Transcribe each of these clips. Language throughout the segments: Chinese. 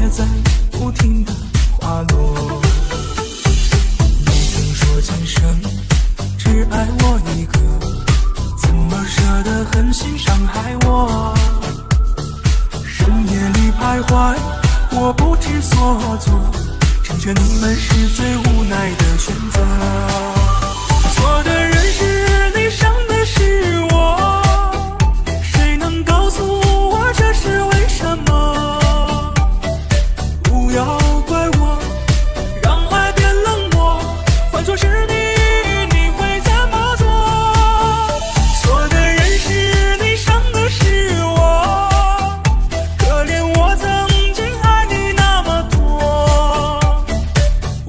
在不停的滑落。你曾说今生只爱我一个，怎么舍得狠心伤害我？深夜里徘徊，我不知所措，成全你们是最无奈的选择。错的人是你，伤的是我，谁能告诉我这是为什么？不要怪我，让爱变冷漠，换作是你，你会怎么做？错的人是你，伤的是我，可怜我曾经爱你那么多，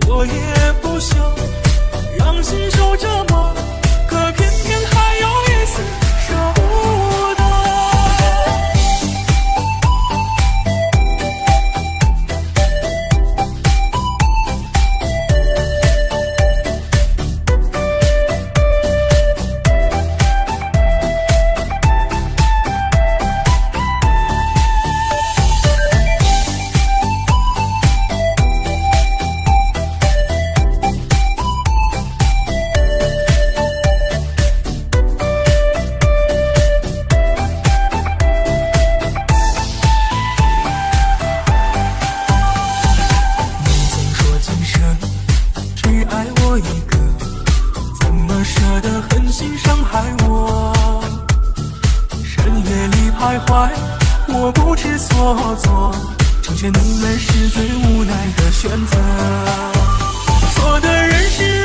我也不想让心受折磨，可偏偏还有一丝舍不得。我不知所措，成全你们是最无奈的选择。错的人是